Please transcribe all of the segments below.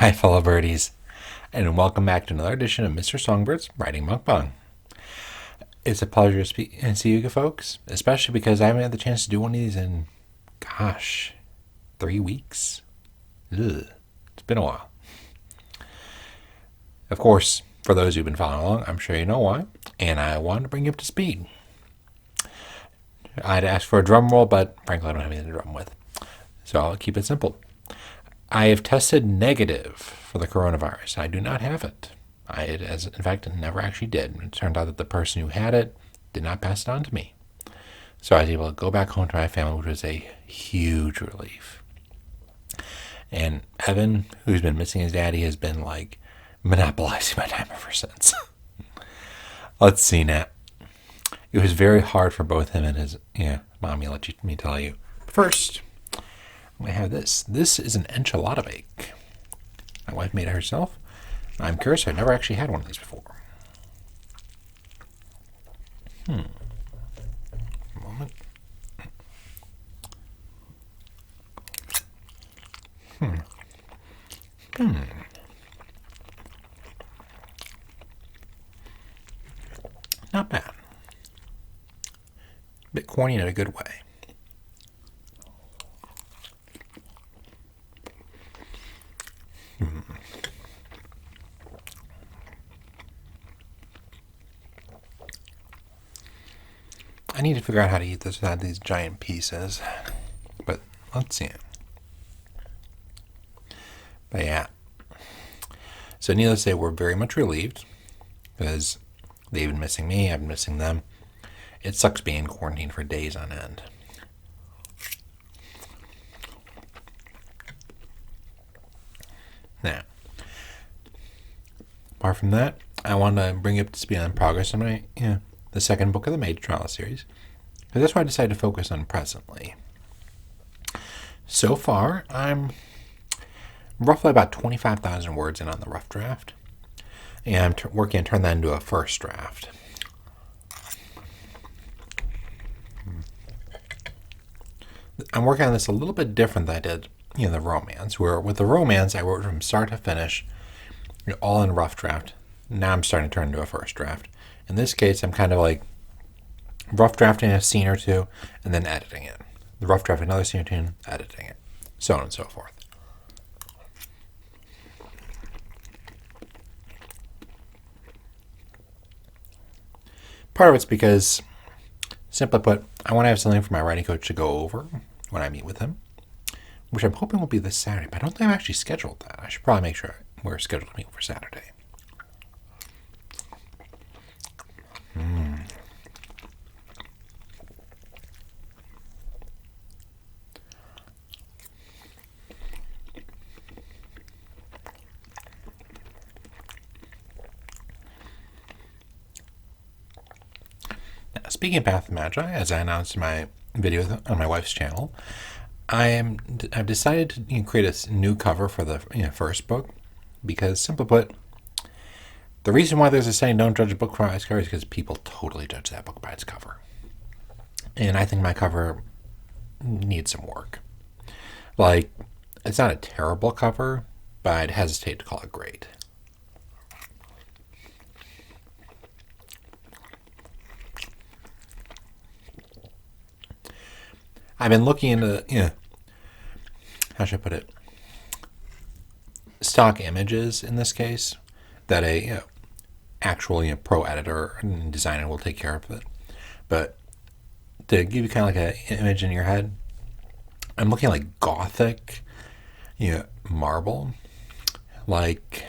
Hi, fellow birdies, and welcome back to another edition of Mr. Songbird's Writing Mukbang. It's a pleasure to speak and see you folks, especially because I haven't had the chance to do one of these in, 3 weeks. Ugh, it's been a while. Of course, for those who've been following along, I'm sure you know why, and I wanted to bring you up to speed. I'd ask for a drum roll, but frankly, I don't have anything to drum with, so I'll keep it simple. I have tested negative for the coronavirus. I do not have it. In fact, never actually did. It turned out that the person who had it did not pass it on to me. So I was able to go back home to my family, which was a huge relief. And Evan, who's been missing his daddy, has been like monopolizing my time ever since. Let's see now. It was very hard for both him and his mommy, let me tell you. First, I have this. This is an enchilada bake. My wife made it herself. I'm curious. I've never actually had one of these before. A moment. Not bad. A bit corny in a good way. I need to figure out how to eat this without these giant pieces. But let's see. But yeah. So needless to say, we're very much relieved because they've been missing me, I've been missing them. It sucks being quarantined for days on end. Now, apart from that, I want to bring you up to speed on progress on my the second book of the Mage Trial series, because that's what I decided to focus on presently. So far, I'm roughly about 25,000 words in on the rough draft, and I'm working to turn that into a first draft. I'm working on this a little bit different than I did the romance, where with the romance, I wrote from start to finish, all in rough draft. Now I'm starting to turn into a first draft. In this case, I'm kind of like rough drafting a scene or two and then editing it. The rough drafting another scene or two and editing it. So on and so forth. Part of it's because, simply put, I want to have something for my writing coach to go over when I meet with him, which I'm hoping will be this Saturday, but I don't think I've actually scheduled that. I should probably make sure we're scheduled to meet for Saturday. Now, speaking of Path of Magi, as I announced in my video on my wife's channel, I've decided to create a new cover for the first book, because simply put, the reason why there's a saying "don't judge a book by its cover" is because people totally judge that book by its cover, and I think my cover needs some work. Like, it's not a terrible cover, but I'd hesitate to call it great. I've been looking into, how should I put it, stock images in this case that a actual pro editor and designer will take care of it. But to give you kind of like an image in your head, I'm looking at like Gothic, marble, like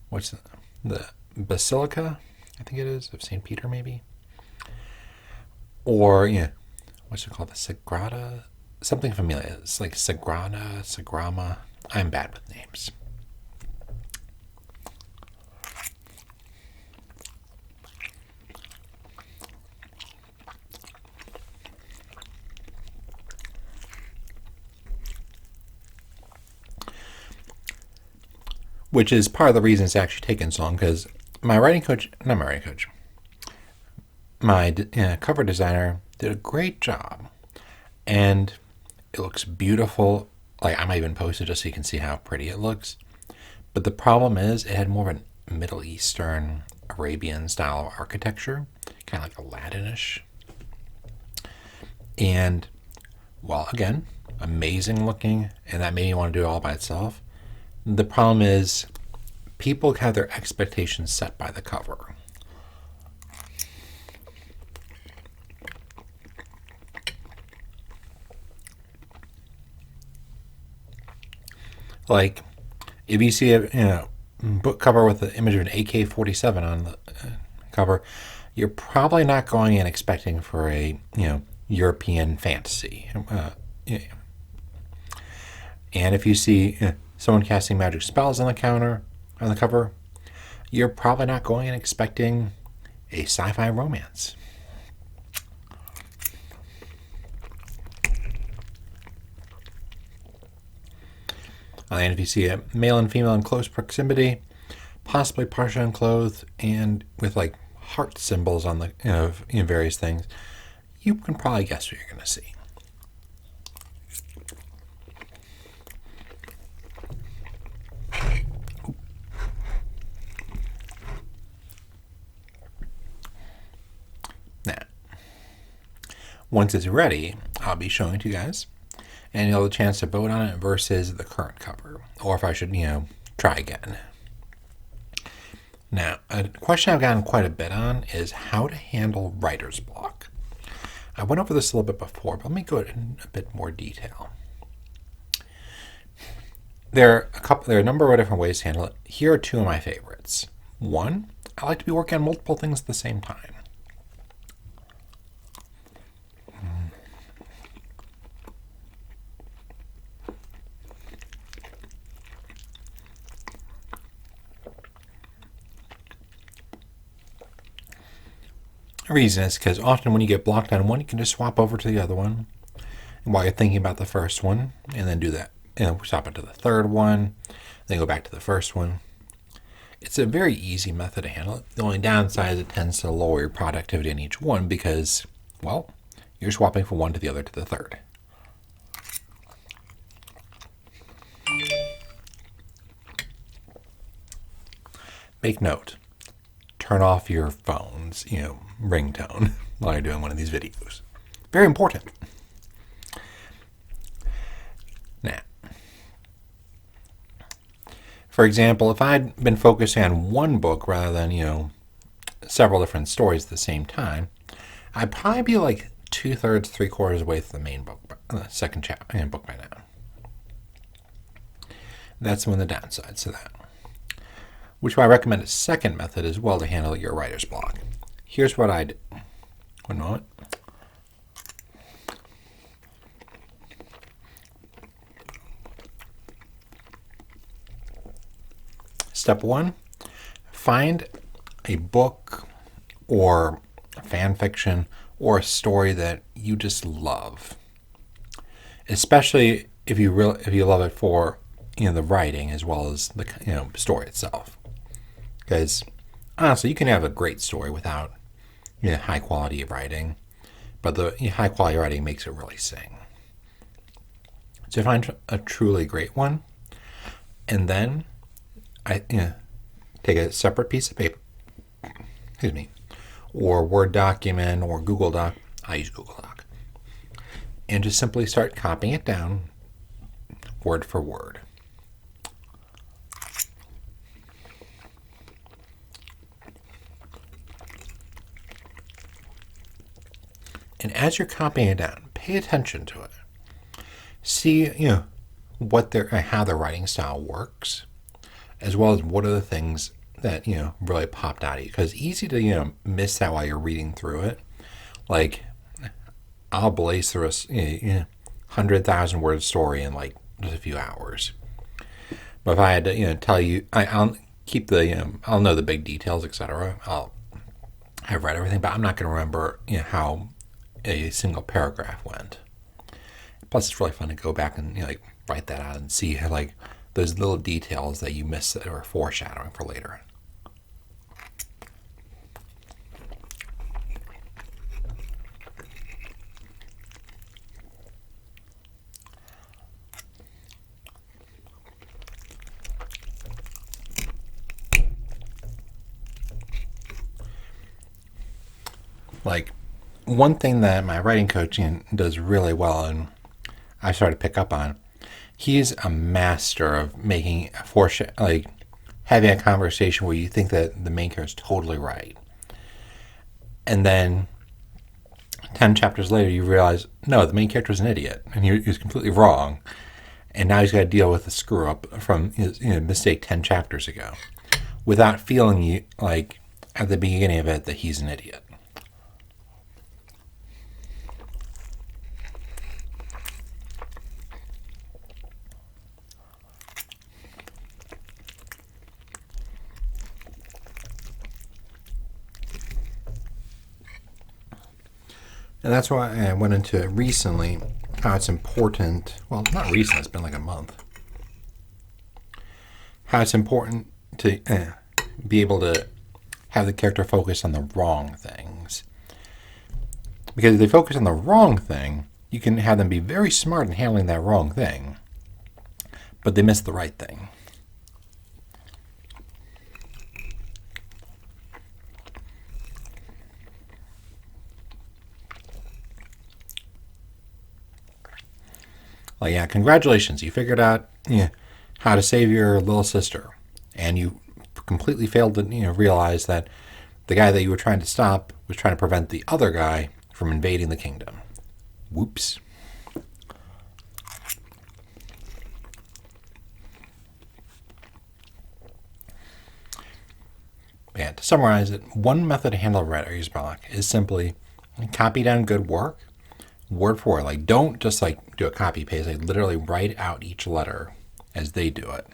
what's the Basilica, I think it is, of St. Peter maybe, or what's it called, the Sagrada, something familiar. It's like Sagrada, Sagrama. I'm bad with names. Which is part of the reason it's actually taken so long, because my cover designer did a great job, and it looks beautiful Like, I might even post it just so you can see how pretty it looks. But the problem is it had more of a Middle Eastern, Arabian style of architecture, kind of like Aladdinish. And, well, again, amazing looking, and that made me want to do it all by itself. The problem is people have their expectations set by the cover. Like, if you see a book cover with the image of an AK-47 on the cover, you're probably not going in expecting for a European fantasy. And if you see someone casting magic spells on the cover, you're probably not going in expecting a sci-fi romance. And if you see a male and female in close proximity, possibly partially unclothed, and with like heart symbols on the various things, you can probably guess what you're going to see. Now, once it's ready, I'll be showing it to you guys, and you'll have a chance to vote on it versus the current cover, or if I should, try again. Now, a question I've gotten quite a bit on is how to handle writer's block. I went over this a little bit before, but let me go in a bit more detail. There are a number of different ways to handle it. Here are two of my favorites. One, I like to be working on multiple things at the same time. The reason is because often when you get blocked on one, you can just swap over to the other one while you're thinking about the first one, and then do that. Swap it to the third one, then go back to the first one. It's a very easy method to handle it. The only downside is it tends to lower your productivity on each one because, well, you're swapping from one to the other to the third. Make note. Turn off your phone's, ringtone while you're doing one of these videos. Very important. Now, for example, if I'd been focusing on one book rather than, several different stories at the same time, I'd probably be like 2/3, 3/4 way through the main book, the second chapter book by now. That's one of the downsides to that. Which is why I recommend a second method as well to handle your writer's block. Here's what I did. One moment. Step one, find a book or fan fiction or a story that you just love. Especially if you love it for the writing as well as the story itself. Because honestly, you can have a great story without high quality writing, but the high quality writing makes it really sing. So find a truly great one, and then I take a separate piece of paper, or Word document or Google Doc. I use Google Doc, and just simply start copying it down, word for word. And as you're copying it down, pay attention to it. See, what how their writing style works, as well as what are the things that really popped out at you. Because it's easy to miss that while you're reading through it. Like, I'll blaze through a 100,000 word story in like just a few hours. But if I had to tell you, I'll keep I'll know the big details, etc. I've read everything, but I'm not going to remember how a single paragraph went. Plus, it's really fun to go back and write that out and see how those little details that you missed that are foreshadowing for later. Like, one thing that my writing coaching does really well, and I started to pick up on, he's a master of making like having a conversation where you think that the main character is totally right, and then 10 chapters later you realize no, the main character was an idiot and he was completely wrong, and now he's got to deal with the screw up from his mistake 10 chapters ago, without feeling like at the beginning of it that he's an idiot. And that's why I went into it recently, how it's important, well, not recent, it's been like a month, how it's important to be able to have the character focus on the wrong things. Because if they focus on the wrong thing, you can have them be very smart in handling that wrong thing, but they miss the right thing. Like, yeah, congratulations, you figured out how to save your little sister, and you completely failed to realize that the guy that you were trying to stop was trying to prevent the other guy from invading the kingdom. Whoops. Yeah, to summarize it, one method to handle writer's block is simply copy down good work, word for word. Like, don't just like do a copy paste. Like, literally write out each letter as they do it.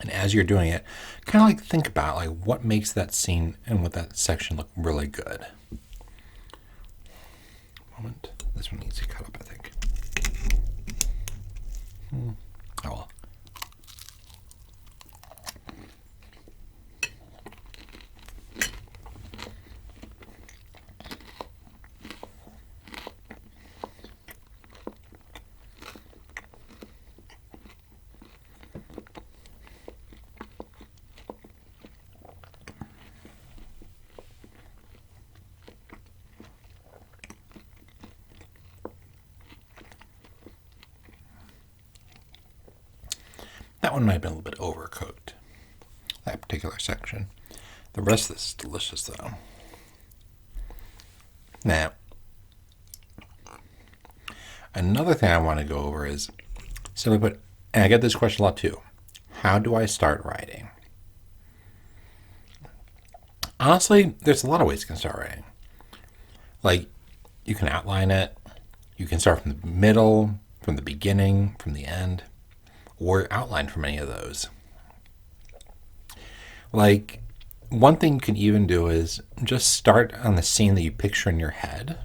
And as you're doing it, kind of like think about like what makes that scene and what that section look really good. Moment. This one needs to cut up, I think. Oh well. That one might have been a little bit overcooked, that particular section. The rest of this is delicious, though. Now, another thing I want to go over is simply put, and I get this question a lot too, how do I start writing? Honestly, there's a lot of ways you can start writing. Like, you can outline it, you can start from the middle, from the beginning, from the end, or outline from any of those. Like, one thing you can even do is just start on the scene that you picture in your head,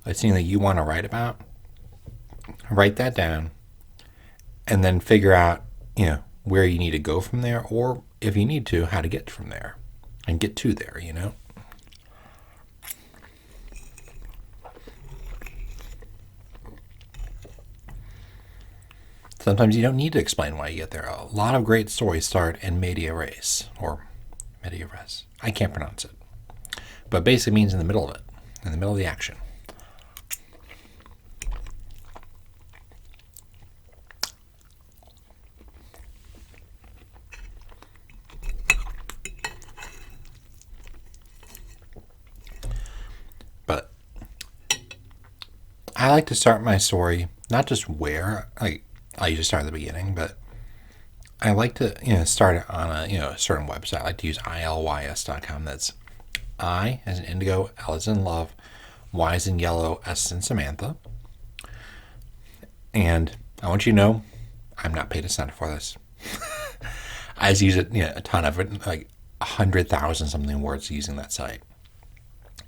a scene that you want to write about. Write that down, and then figure out, where you need to go from there, or if you need to, how to get from there and get to there. Sometimes you don't need to explain why you get there. A lot of great stories start in media res, or media res. I can't pronounce it. But basically means in the middle of it, in the middle of the action. But I like to start my story, not just where, like, I usually start at the beginning, but I like to start it on a certain website. I like to use ilys.com. That's I as in indigo, L as in love, Y as in yellow, S as in Samantha. And I want you to know, I'm not paid a cent for this. I just use it a ton of it, like 100,000 something words using that site.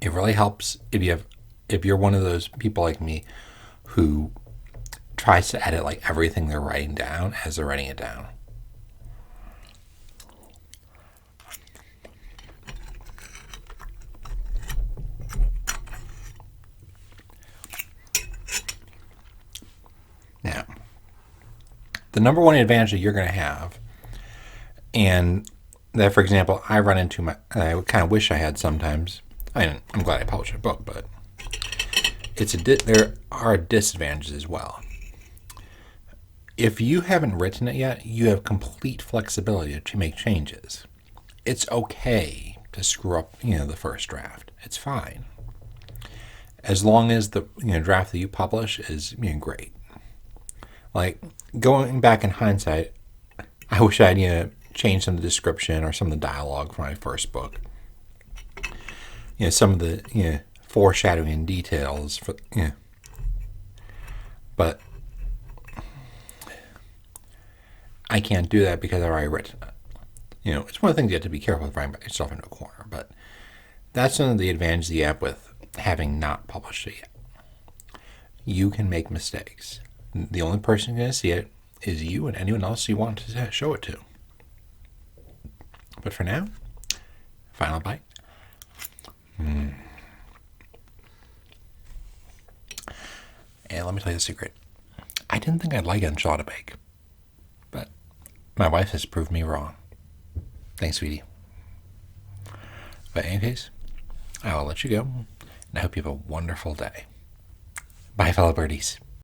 It really helps if you're one of those people like me who tries to edit like everything they're writing down as they're writing it down. Now, the number one advantage that you're going to have, and that, for example, I run into I kind of wish I had sometimes, I'm glad I published a book, but there are disadvantages as well. If you haven't written it yet, you have complete flexibility to make changes. It's okay to screw up, the first draft. It's fine, as long as the draft that you publish is great. Like, going back in hindsight, I wish I'd changed some of the description or some of the dialogue for my first book. Some of the foreshadowing details for but I can't do that because I've already written it. It's one of the things you have to be careful with writing yourself into a corner, but that's one of the advantages you have with having not published it yet. You can make mistakes. The only person going to see it is you and anyone else you want to show it to. But for now, final bite. And let me tell you a secret. I didn't think I'd like enchilada bake, but my wife has proved me wrong. Thanks, sweetie. But in any case, I will let you go, and I hope you have a wonderful day. Bye, fellow birdies.